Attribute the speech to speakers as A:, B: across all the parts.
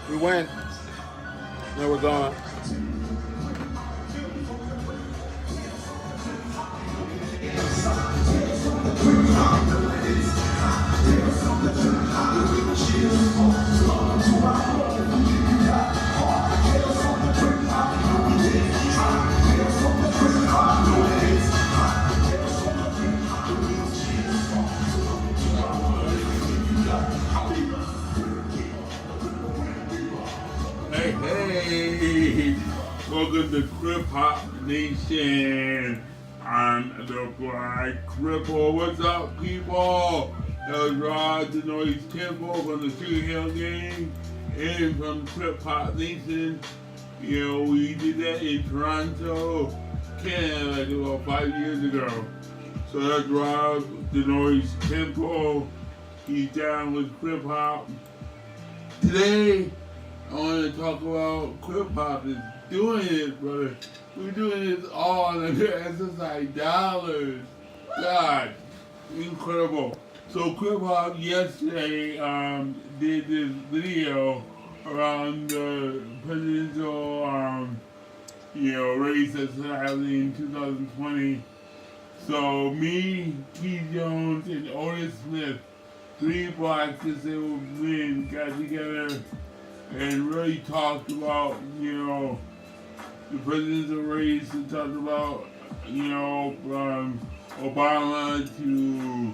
A: We went. Now we're going.
B: Hey, hey! Welcome to Krip Hop Nation. I'm the Black Cripple. What's up, people? That was Rod the Noise Temple from the Sugar Hill Gang and from Krip Hop Nation. You know, we did that in Toronto, Canada, like about 5 years ago. So that's Rod the Noise Temple. He's down with Krip Hop. Today, I want to talk about Krip Hop is doing it, brother. We're doing this all under SSI dollars. God, incredible. So Krip Hop yesterday did this video around the presidential race that's happening in 2020. So me, Keith Jones, and Otis Smith, three black disabled men got together and really talked about, the presidential race and talked about, Obama to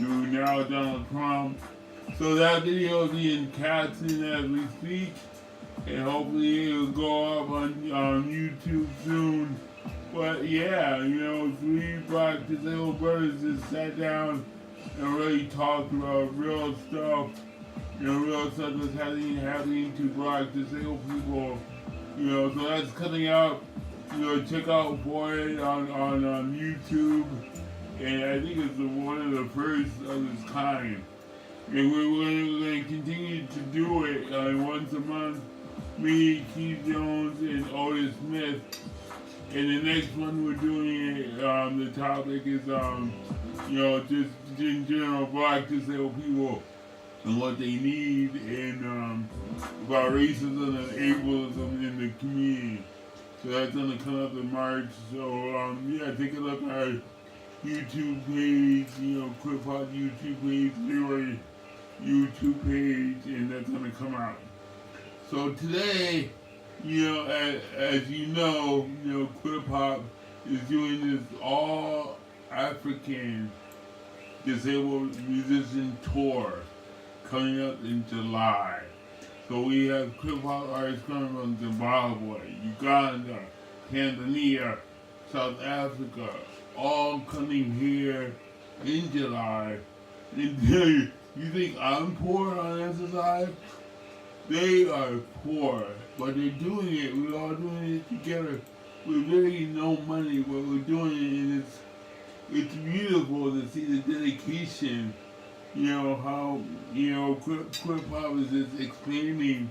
B: now Donald Trump. So that video is being casting as we speak, and hopefully it'll go up on YouTube soon. But yeah, three black disabled brothers just sat down and really talked about real stuff. Real stuff that's happening to black disabled people. So that's coming out. Check out for it on YouTube. And I think it's one of the first of its kind. And we're going to continue to do it once a month. Me, Keith Jones, and Otis Smith. And the next one we're doing it, the topic is, just in general, black disabled people and what they need, and about racism and ableism in the community. So that's going to come up in March. So take a look at our YouTube page, Krip Hop YouTube page, Leroy YouTube page, and that's going to come out. So today, as you know, Krip Hop is doing this all African disabled musician tour coming up in July. So we have Krip Hop artists coming from Zimbabwe, Uganda, Tanzania, South Africa, all coming here in July. And you think I'm poor on SSI? They are poor, but they're doing it. We're all doing it together. We really no money, but we're doing it, and it's beautiful to see the dedication. How Krip Hop is just expanding,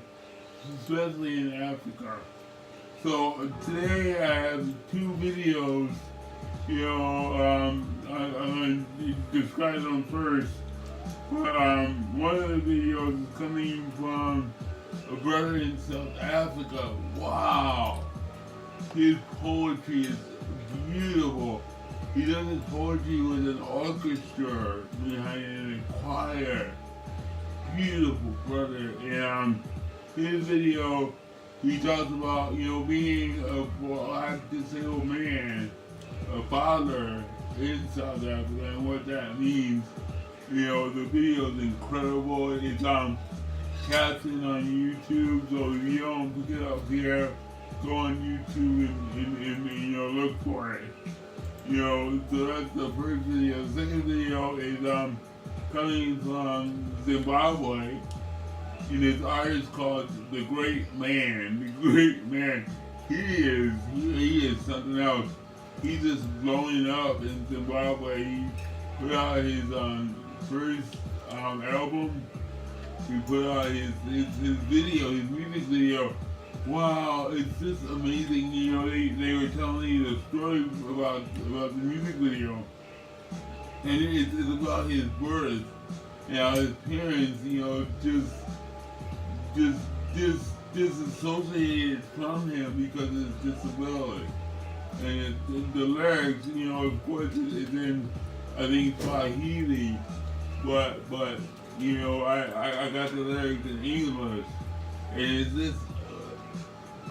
B: especially in Africa. So today I have two videos. I'm going to describe them first. One of the videos is coming from a brother in South Africa. Wow! His poetry is beautiful. He does his poetry with an orchestra behind it and a choir. Beautiful brother. And his video, he talks about, being a black disabled man, a father in South Africa, and what that means. The video is incredible. It's captioned on YouTube, so if you don't pick it up here, go on YouTube and look for it. So that's the first video. The second video is coming from Zimbabwe, and his artist called The Great Man. The Great Man. He is something else. He's just blowing up in Zimbabwe. He put out his first album. He put out his video, his music video. Wow, it's just amazing. They were telling me the story about the music video, and it's about his birth. His parents, just disassociated from him because of his disability. And the lyrics, of course, it's in, I think, Swahili, but I got the lyrics in English, and it's just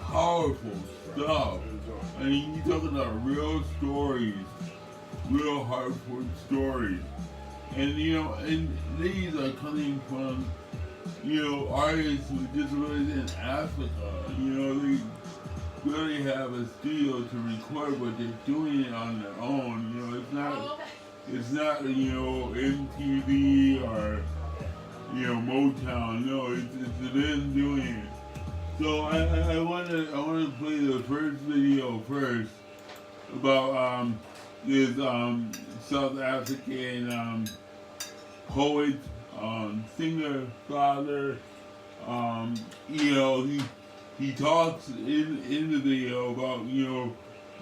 B: powerful stuff. I mean, you're talking about real stories, real heartfelt stories, and and these are coming from artists with disabilities in Africa. They really have a studio to record, but they're doing it on their own. It's not MTV or Motown. No, it's them doing it. So I want to play the first video first about this South African poet, singer, father. He talks in the video about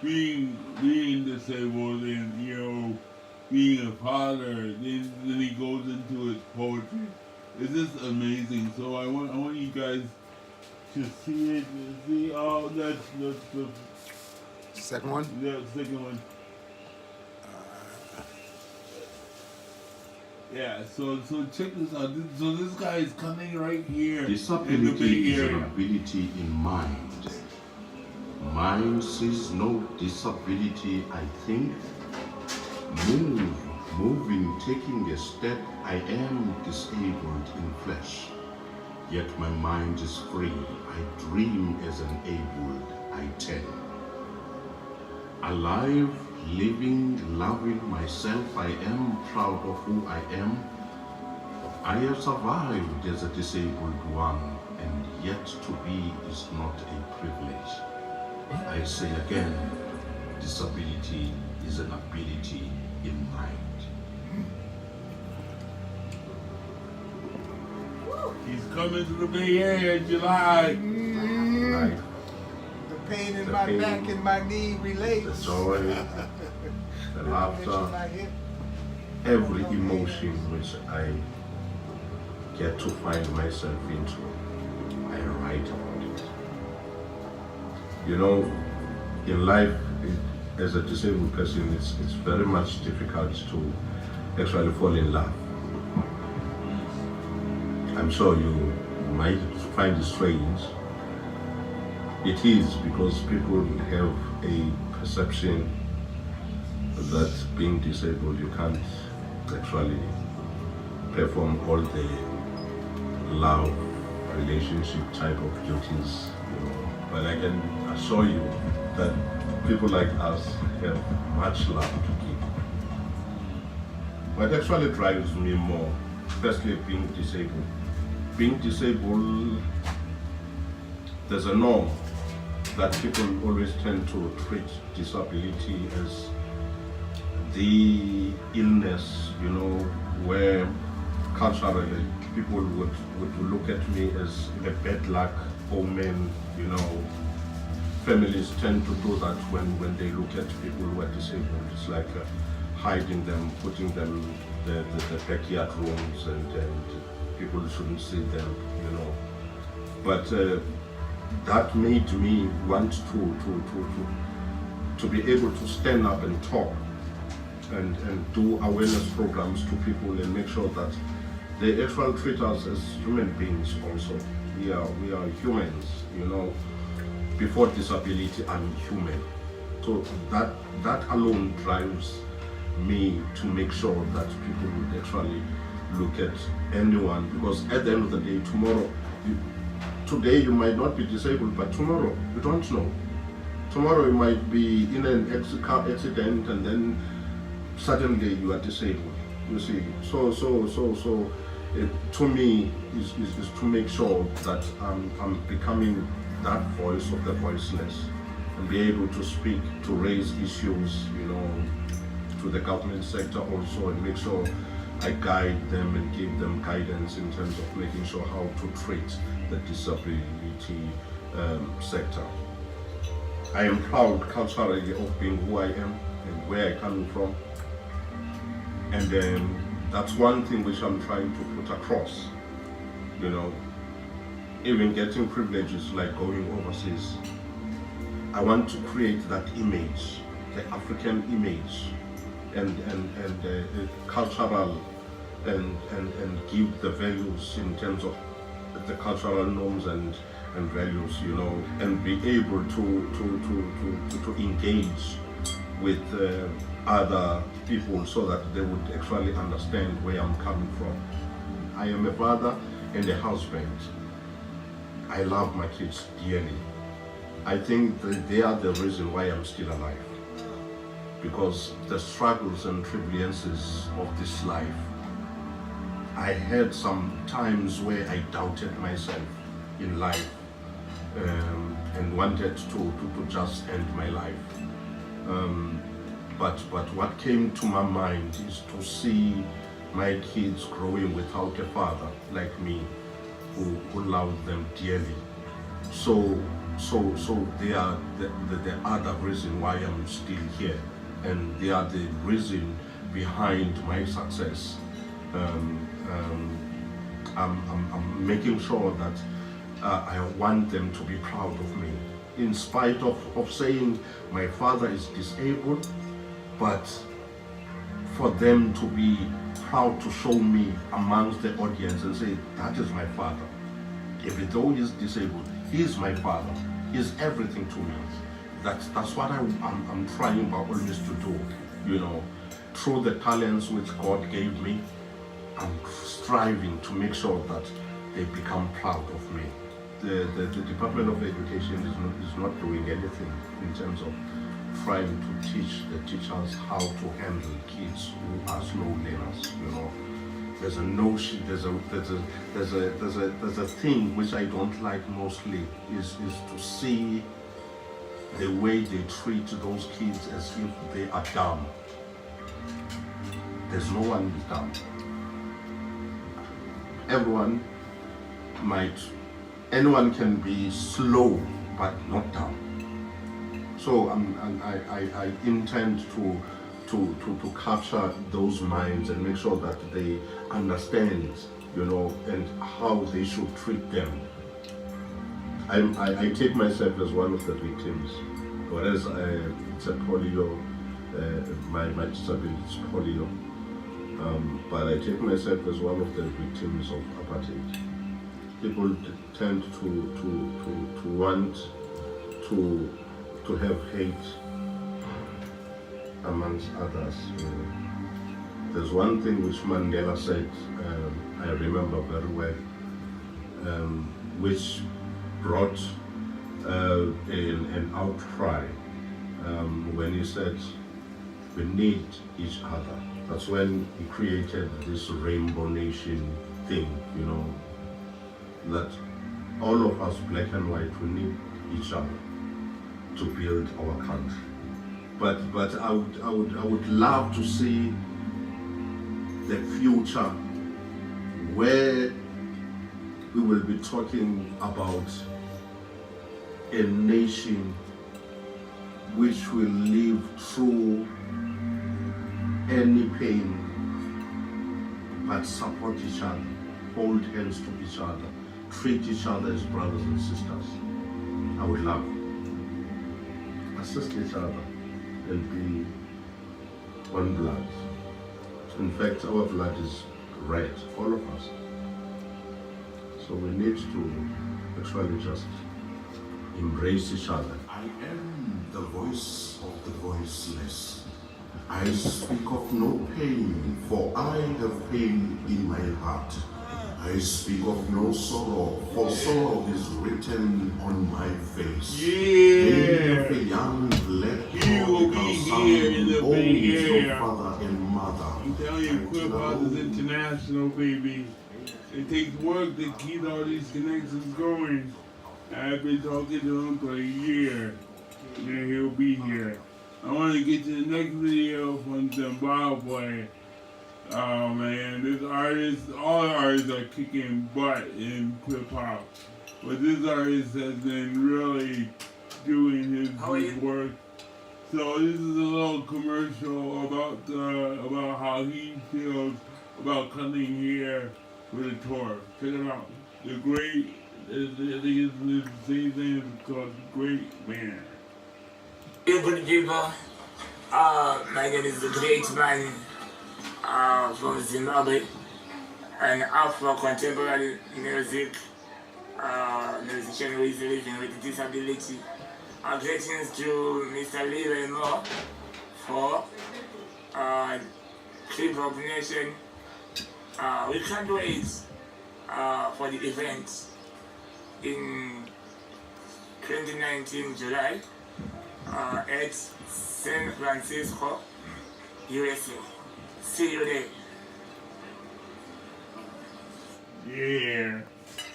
B: being disabled and being a father. Then he goes into his poetry. It's just amazing. So I want you guys to see it. See, that's the
A: second one.
B: Yeah, the second one. Yeah, so check this out. So this guy is coming right here in the
C: Disability
B: Bay
C: is
B: Area.
C: an ability in mind. Mind sees no disability, I think. Moving, taking a step, I am disabled in flesh. Yet my mind is free. I dream as an abled, I tell. Alive, living, loving myself, I am proud of who I am. I have survived as a disabled one, and yet to be is not a privilege. I say again, disability is an ability in mind.
B: He's coming to the Bay Area in July.
C: Life,
D: The pain in
C: The
D: my
C: pain,
D: back and my knee relates.
C: the joy, the
D: Mention
C: laughter,
D: my hip.
C: every emotion which I get to find myself into, I write about it. In life, as a disabled person, it's very much difficult to actually fall in love. I'm sure you might find it strange. It is because people have a perception that being disabled, you can't actually perform all the love relationship type of duties. But I can assure you that people like us have much love to give. What actually drives me more, especially being disabled. Being disabled, there's a norm that people always tend to treat disability as the illness, where culturally people would look at me as a bad luck omen, Families tend to do that when they look at people who are disabled. It's like hiding them, putting them in the backyard rooms, and people shouldn't see them, But that made me want to be able to stand up and talk and do awareness programs to people and make sure that they actually treat us as human beings also. We are humans, Before disability, I'm human. So that alone drives me to make sure that people would actually look at anyone, because at the end of the day, today you might not be disabled, but tomorrow you don't know. Tomorrow you might be in an car accident and then suddenly you are disabled. You see, so to me is to make sure that I'm becoming that voice of the voiceless and be able to speak, to raise issues, to the government sector also, and make sure I guide them and give them guidance in terms of making sure how to treat the disability sector. I am proud culturally of being who I am and where I come from, and that's one thing which I'm trying to put across. even getting privileges like going overseas. I want to create that image, the African image, and cultural, and give the values in terms of the cultural norms and values, you know, and be able to engage with other people so that they would actually understand where I'm coming from. I am a father and a husband. I love my kids dearly. I think that they are the reason why I'm still alive. Because the struggles and tribulations of this life, I had some times where I doubted myself in life, and wanted to just end my life. But what came to my mind is to see my kids growing without a father like me, who loved them dearly. So they are the other reason why I'm still here, and they are the reason behind my success. I'm making sure that I want them to be proud of me, in spite of saying my father is disabled, but for them to be proud to show me amongst the audience and say, that is my father. Even though he's disabled, he's my father. He's everything to me. That's what I'm trying always to do, you know, through the talents which God gave me. I'm striving to make sure that they become proud of me. The Department of Education is not doing anything in terms of trying to teach the teachers how to handle kids who are slow learners. You know, there's a notion, there's a thing which I don't like mostly is to see the way they treat those kids as if they are dumb. There's no one who's dumb. Anyone can be slow but not dumb. So I intend to capture those minds and make sure that they understand, you know, and how they should treat them. I take myself as one of the victims, whereas it's a polio, my disability is polio, but I take myself as one of the victims of apartheid. People tend to want to have hate amongst others. There's one thing which Mandela said, I remember very well, which brought an outcry when he said, we need each other. That's when he created this Rainbow Nation thing, you know, that all of us, black and white, we need each other to build our country. But I would love to see the future where we will be talking about a nation which will live through any pain but support each other, hold hands to each other, treat each other as brothers and sisters. I would love assist each other and be one blood. In fact, our blood is red, all of us. So we need to actually just embrace each other.
E: I am the voice of the voiceless. I speak of no pain, for I have pain in my heart. I speak of no sorrow, for sorrow is written on my face.
B: Yeah.
E: Of a young black
B: He will be here in the Bay Area.
E: Father and mother.
B: I'm telling you, Krip is international, baby. It takes work to keep all these connections going. I've been talking to him for a year, and he'll be here. I want to get to the next video from Zimbabwe. Oh man, this artist, all artists are kicking butt in hip hop, but this artist has been really doing his work. So this is a little commercial about how he feels about cutting hair with a torch. Check it out. The great This season is called Great Man.
F: Hey, good people. My name is the Great Man from Zimbabwe, and Afro contemporary music musician who is living with disability. Greetings to Mr. Leroy Moore for krip Nation. We can't wait for the event in 2019 July at San Francisco, USA. See you there.
B: Yeah.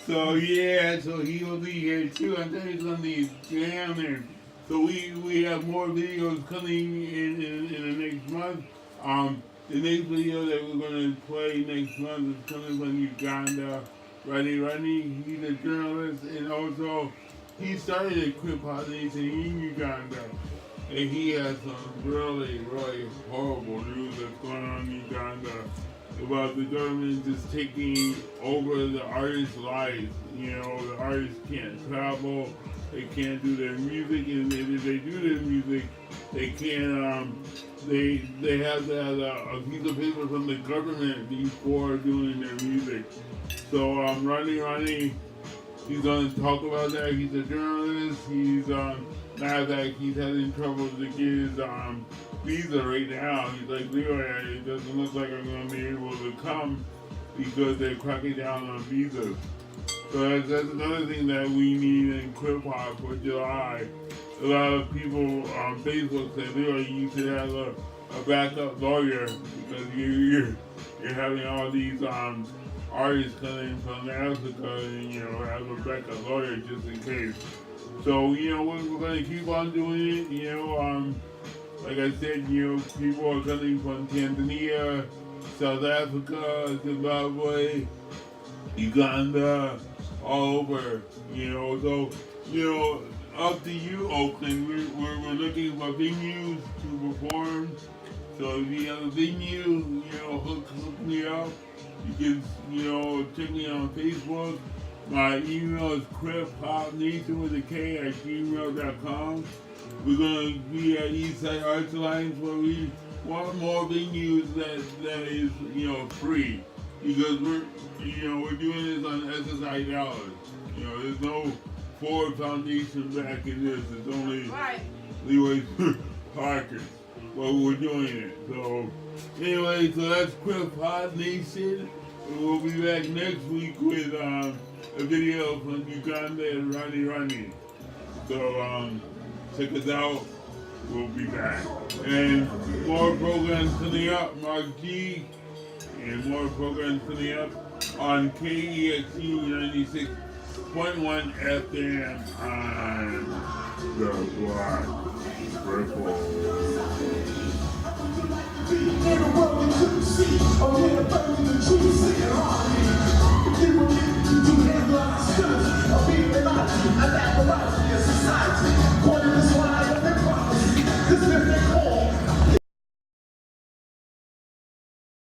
B: So he will be here too. I think it's gonna be jamming. So we have more videos coming in the next month. The next video that we're gonna play next month is coming from Uganda. Runny, he's a journalist, and also he started a krip Nation in Uganda. And he has some really horrible news that's going on in Uganda about the government just taking over the artists' lives. You know, the artists can't travel, they can't do their music, and if they do their music, they can't, they have to have a piece of paper from the government before doing their music. So Runny, he's gonna talk about that. He's a journalist. He's matter of fact, he's having trouble to get his visa right now. He's like, Leroy, it doesn't look like I'm gonna be able to come because they're cracking down on visas. So that's another thing that we need in krip hop for July. A lot of people on Facebook say, Leroy, you should have a backup lawyer because you're having all these artists coming from Africa, and have a backup lawyer just in case. So we're gonna keep on doing it. Like I said, people are coming from Tanzania, South Africa, Zimbabwe, Uganda, all over. So up to you, Oakland. We're looking for venues to perform. So if you have a venue, hook me up. You can, check me on Facebook. My email is kriphopnation with a K at gmail.com. We're going to be at Eastside Arts Alliance where we want more venues that is, free. Because we're doing this on SSI dollars. There's no Ford Foundation back in this. It's only Leroy's pocket. But we're doing it. So anyway, so that's Krip Nation. We'll be back next week with a video from Uganda and Runny. So check us out. We'll be back. And more programs coming up, Mark G. And more programs coming up on KEXU 96.1 FM on the block.
G: In a world you couldn't see, or in a burning the trees singing harmony. People do headlines, or being alive, and that variety of society. According to this one, I have been prophecy. This different